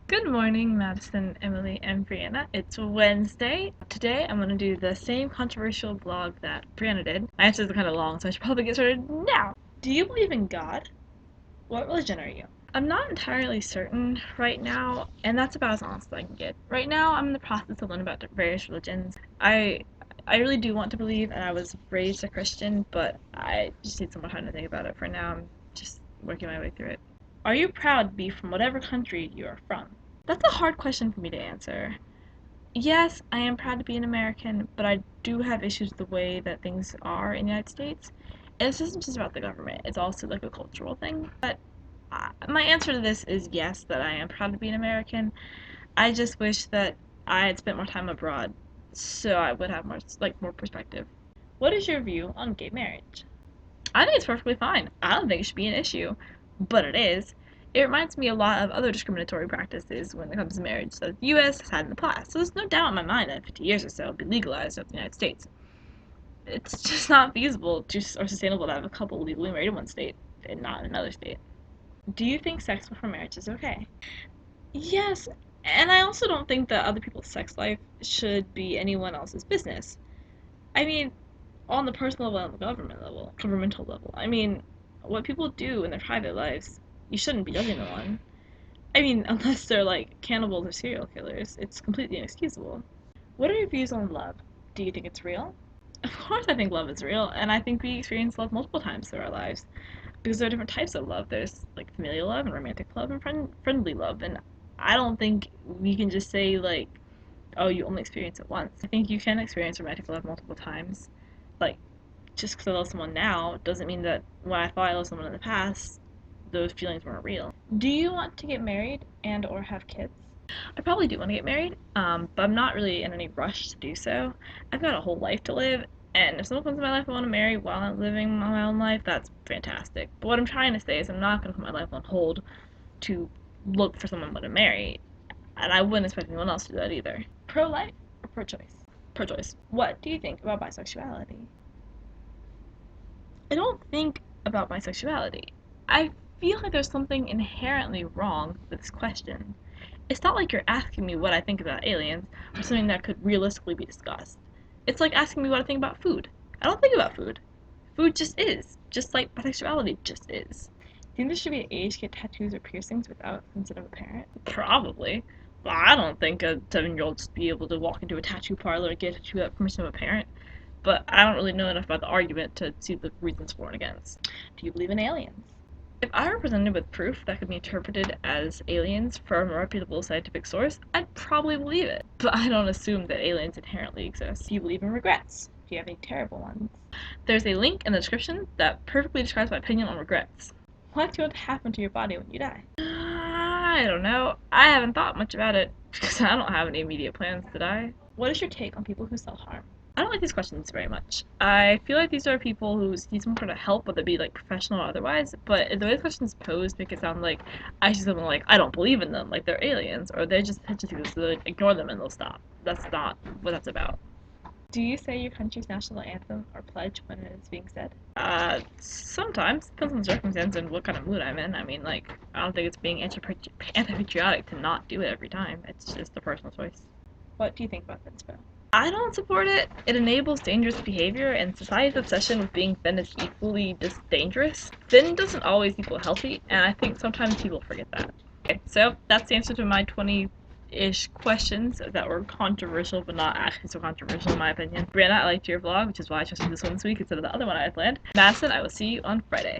Good morning, Madison, Emily, and Brianna. It's Wednesday. Today I'm going to do the same controversial vlog that Brianna did. My answers are kind of long, so I should probably get started now. Do you believe in God? What religion are you? I'm not entirely certain right now, and that's about as honest as I can get. Right now, I'm in the process of learning about various religions. I really do want to believe, and I was raised a Christian, but I just need some more time to think about it. For now, I'm just working my way through it. Are you proud to be from whatever country you are from? That's a hard question for me to answer. Yes, I am proud to be an American, but I do have issues with the way that things are in the United States. And this isn't just about the government, it's also like a cultural thing. But my answer to this is yes, that I am proud to be an American. I just wish that I had spent more time abroad so I would have more perspective. What is your view on gay marriage? I think it's perfectly fine. I don't think it should be an issue, but it is. It reminds me a lot of other discriminatory practices when it comes to marriage that the US has had in the past. So there's no doubt in my mind that in 50 years or so it'll be legalized in the United States. It's just not feasible or sustainable to have a couple legally married in one state and not in another state. Do you think sex before marriage is okay? Yes, and I also don't think that other people's sex life should be anyone else's business. I mean, on the personal level and the governmental level. I mean, what people do in their private lives, you shouldn't be judging them. I mean, unless they're like cannibals or serial killers, it's completely inexcusable. What are your views on love? Do you think it's real? Of course, I think love is real, and I think we experience love multiple times through our lives because there are different types of love. There's like familial love and romantic love and friendly love, and I don't think we can just say like, oh, you only experience it once. I think you can experience romantic love multiple times. Like, just because I love someone now doesn't mean that when I thought I loved someone in the past, those feelings weren't real. Do you want to get married and or have kids? I probably do want to get married, but I'm not really in any rush to do so. I've got a whole life to live, and if someone comes in my life I want to marry while I'm living my own life, that's fantastic. But what I'm trying to say is I'm not going to put my life on hold to look for someone to marry, and I wouldn't expect anyone else to do that either. Pro-life or pro-choice? Pro-choice. What do you think about bisexuality? I don't think about my sexuality. I feel like there's something inherently wrong with this question. It's not like you're asking me what I think about aliens or something that could realistically be discussed. It's like asking me what I think about food. I don't think about food. Food just is, just like bisexuality just is. Do you think there should be an age to get tattoos or piercings without consent of a parent? Probably. Well, I don't think a 7-year-old should be able to walk into a tattoo parlor and get a tattoo without permission of a parent, but I don't really know enough about the argument to see the reasons for and against. Do you believe in aliens? If I were presented with proof that could be interpreted as aliens from a reputable scientific source, I'd probably believe it. But I don't assume that aliens inherently exist. Do you believe in regrets? Do you have any terrible ones? There's a link in the description that perfectly describes my opinion on regrets. What do you want to happen to your body when you die? I don't know. I haven't thought much about it because I don't have any immediate plans to die. What is your take on people who self-harm? I don't like these questions very much. I feel like these are people who need some sort of help, whether it be like professional or otherwise, but the way the questions posed make it sound like I should something like I don't believe in them, like they're aliens, or they're just exist, so ignore them and they'll stop. That's not what that's about. Do you say your country's national anthem or pledge when it is being said? Sometimes. Depends on the circumstance and what kind of mood I'm in. I mean, like, I don't think it's being anti-patriotic to not do it every time. It's just a personal choice. What do you think about this bill? I don't support it. It enables dangerous behavior, and society's obsession with being thin is equally just dangerous. Thin doesn't always equal healthy, and I think sometimes people forget that. Okay, so that's the answer to my 20-ish questions that were controversial, but not actually so controversial in my opinion. Brianna, I liked your vlog, which is why I chose this one this week instead of the other one I had planned. Madison, I will see you on Friday.